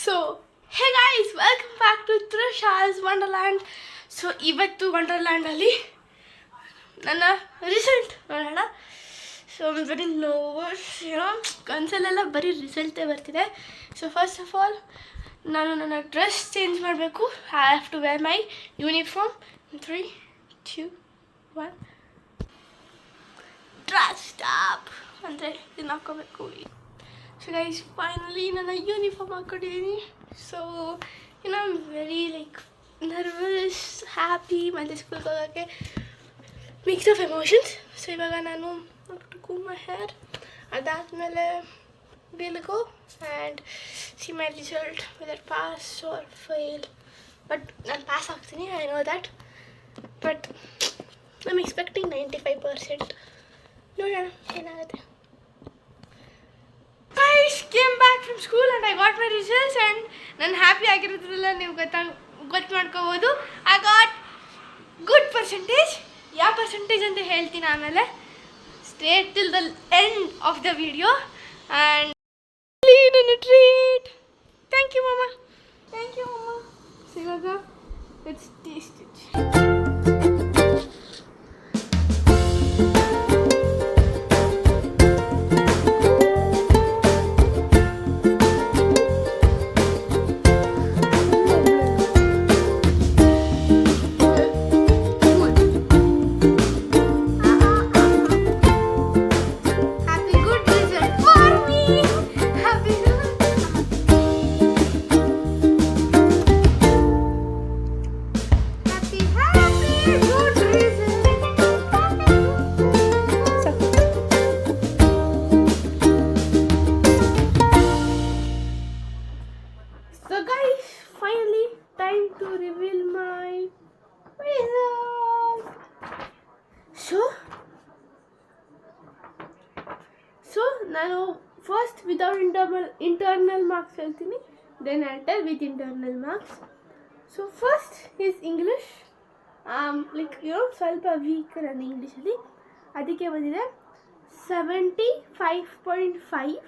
So hey guys, welcome back to Trisha's wonderland. So ಇವತ್ತು ವಂಡರ್ಲ್ಯಾಂಡಲ್ಲಿ ನನ್ನ ರಿಸಲ್ಟ್ ನೋಡೋಣ. ಸೊ ವೆರಿ ನೋವರ್ಸ್, ಕನಸಲ್ಲೆಲ್ಲ ಬರೀ ರಿಸಲ್ಟೇ ಬರ್ತಿದೆ. ಸೊ ಫಸ್ಟ್ ಆಫ್ ಆಲ್ ನಾನು ನನ್ನ ಡ್ರೆಸ್ ಚೇಂಜ್ ಮಾಡಬೇಕು. I have to wear my uniform. 3, 2, 1 dress stop ಅಂದರೆ ಇದನ್ನ ಹಾಕೋಬೇಕು. ಸೊ ಗೈಸ್, ಫೈನಲಿ ನನ್ನ ಯೂನಿಫಾರ್ಮ್ ಹಾಕ್ಕೊಂಡಿದ್ದೀನಿ. So I'm very nervous, happy, ಮತ್ತು ಸ್ಕೂಲ್ಗೆ ಹೋಗೋಕ್ಕೆ ಮಿಕ್ಸ್ ಆಫ್ ಎಮೋಷನ್ಸ್. ಸೊ ಇವಾಗ ನಾನು ಟು ಮೈ ಹೇರ್, ಅದಾದಮೇಲೆ will go and see my result whether pass or fail. But ನಾನು ಪಾಸ್ ಆಗ್ತೀನಿ, I know that. But I'm expecting 95%. ನೋಡೋಣ ಏನಾಗುತ್ತೆ. I came back from school and I got my results and ನಾನು happy ಆಗಿರೋದ್ರಲ್ಲ ನೀವು ಗೊತ್ತು ಮಾಡ್ಕೋಬೋದು. I got good percentage. ಯಾವ percentage ಅಂತ ಹೇಳ್ತೀನಿ ಆಮೇಲೆ. Stay till the end of the video and ನನ್ನ ಟ್ರೀಟ್. ಥ್ಯಾಂಕ್ ಯು ಮಮ್ಮ. ಸೊ ಇವಾಗ let's taste it. So guys, finally time to reveal my results. So ನಾನು ಫಸ್ಟ್ ವಿತೌಟ್ ಇಂಟರ್ನಲ್ ಮಾರ್ಕ್ಸ್ ಹೇಳ್ತೀನಿ, then I tell with internal marks. So first is English. ಸ್ವಲ್ಪ weak ನನ್ನ ಇಂಗ್ಲೀಷಲ್ಲಿ, ಅದಕ್ಕೆ ಬಂದಿದೆ 75.5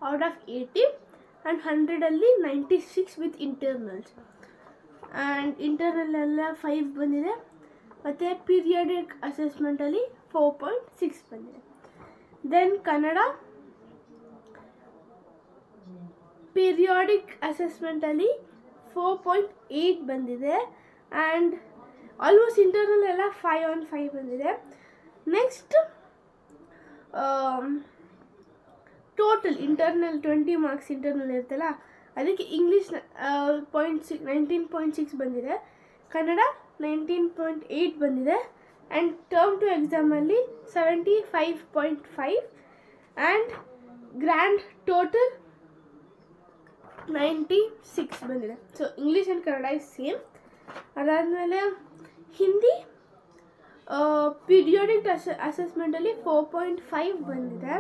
out of 80 and 100ಅಲ್ಲಿ 96 with internals. And ಇಂಟರ್ನಲ್ಲೆಲ್ಲ 5 ಬಂದಿದೆ. ಮತ್ತು ಪೀರಿಯಾಡಿಕ್ ಅಸೆಸ್ಮೆಂಟಲ್ಲಿ 4.6 ಬಂದಿದೆ. ದೆನ್ ಕನ್ನಡ ಪೀರಿಯಾಡಿಕ್ ಅಸೆಸ್ಮೆಂಟಲ್ಲಿ 4.8 ಬಂದಿದೆ. ಆ್ಯಂಡ್ ಆಲ್ಮೋಸ್ಟ್ ಇಂಟರ್ನಲ್ ಎಲ್ಲ 5 on 5 ಬಂದಿದೆ. Next total internal 20 marks internal ಇರುತ್ತಲ್ಲ, ಅದಕ್ಕೆ ಇಂಗ್ಲೀಷ್ 19.6 ಬಂದಿದೆ, ಕನ್ನಡ 19.8 ಬಂದಿದೆ, ಆ್ಯಂಡ್ ಟರ್ಮ್ ಟು ಎಕ್ಸಾಮಲ್ಲಿ 75.5 ಆ್ಯಂಡ್ ಗ್ರ್ಯಾಂಡ್ ಟೋಟಲ್ 96 ಬಂದಿದೆ. So English and Kannada is same. ಅದಾದಮೇಲೆ ಹಿಂದಿ ಪೀರಿಯಾಡಿಕ್ ಅಸೆಸ್ಮೆಂಟಲ್ಲಿ 4.5 ಬಂದಿದೆ.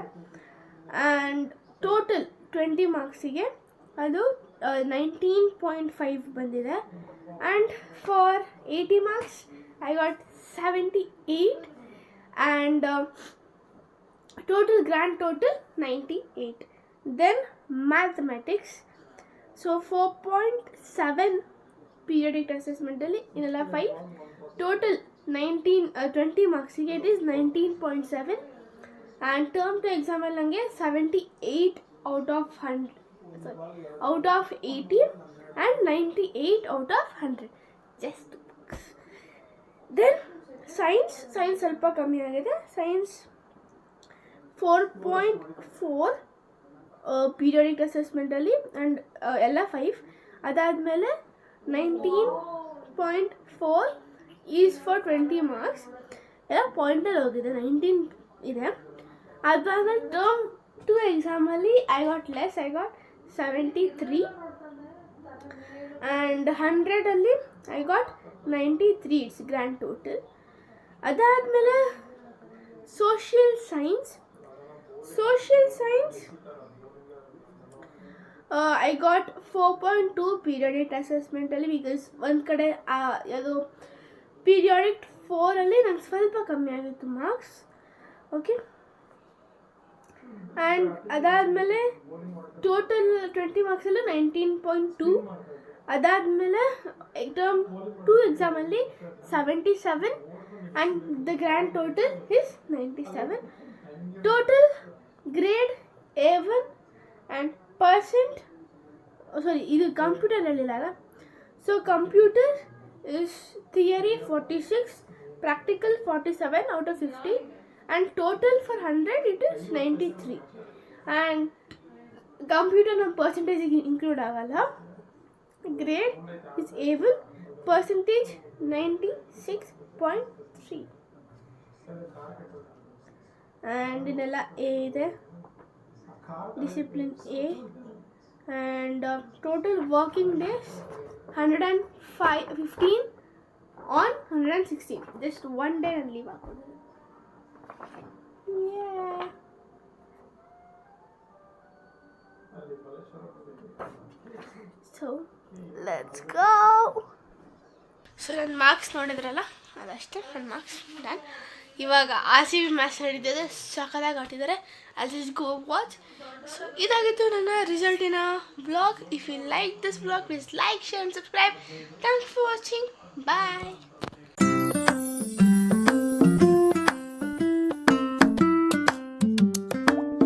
ಆ್ಯಂಡ್ ಟೋಟಲ್ 20 ಮಾರ್ಕ್ಸಿಗೆ ಅದು 19.5 ಬಂದಿದೆ. And for 80 marks I got 78 and grand total 98. Then mathematics, so 4.7 periodic ಅಸೆಸ್ಮೆಂಟಲ್ಲಿ, ಇನ್ನೆಲ್ಲ 5, ಟೋಟಲ್ 20 ಮಾರ್ಕ್ಸಿಗೆ it is 19.7 and term two ಎಕ್ಸಾಮಲ್ಲಿ ನನಗೆ 78 out of 80 and 98 out of 100, just books. Then science ಸ್ವಲ್ಪ ಕಮ್ಮಿ ಆಗಿದೆ. ಸೈನ್ಸ್ 4.4 ಪೀರಿಯಾಡಿಕ್ ಅಸೆಸ್ಮೆಂಟಲ್ಲಿ ಆ್ಯಂಡ್ ಎಲ್ಲ 5. ಅದಾದಮೇಲೆ 19.4 ಈಸ್ ಫಾರ್ 20 ಮಾರ್ಕ್ಸ್, ಎಲ್ಲ ಪಾಯಿಂಟಲ್ಲಿ ಹೋಗಿದೆ, 19 ಇದೆ. ಅದಾದಮೇಲೆ ಟರ್ಮ್ ಟು ಎಕ್ಸಾಮಲ್ಲಿ ಐ ಗಾಟ್ 73 ಆ್ಯಂಡ್ 100ಅಲ್ಲಿ I got 93. It's grand total. ಅದಾದಮೇಲೆ social science I got 4.2 periodic ಅಸೆಸ್ಮೆಂಟಲ್ಲಿ, ಬಿಕಾಸ್ ಒಂದು ಕಡೆ ಅದು ಪೀರಿಯಾಡಿಕ್ 4ಅಲ್ಲಿ ನಂಗೆ ಸ್ವಲ್ಪ ಕಮ್ಮಿ ಆಗಿತ್ತು ಮಾರ್ಕ್ಸ್. ಓಕೆ, ಆ್ಯಂಡ್ ಅದಾದಮೇಲೆ ಟೋಟಲ್ 20 ಮಾರ್ಕ್ಸಲ್ಲೂ 19.2. ಅದಾದಮೇಲೆ ಟರ್ಮ್ 2 ಎಕ್ಸಾಮಲ್ಲಿ 77 and the grand total is 97. Total grade A1 and percent ಇದು ಕಂಪ್ಯೂಟರ್ ಹೇಳಿಲ್ಲ. So computer is theory 46, practical 47 out of 50, and total for 100 it is 93. And computer ನಮ್ಮ percentage include ಆಗಲ್ಲ. Grade is A1, percentage 96.3. and ಇನ್ನೆಲ್ಲ A ಇದೆ, discipline A, and total working days 115 on 116. Just one day and leave ಹಾಕೋದು. So let's go. So ನನ್ನ marks ನೋಡಿದ್ರಲ್ಲ, ಅದಷ್ಟೇ ನನ್ನ marks done. ಇವಾಗ RCB ಮ್ಯಾಚ್ ನಡೀತಿದೆ, ಸಖತ್ತಾಗಿ ಆಡ್ತಿದ್ದಾರೆ. I'll just go watch. So ಇದಾಗಿತ್ತು ನನ್ನ ರಿಸಲ್ಟಿನ blog. If you like this blog, please like, share and subscribe. Thanks for watching. Bye.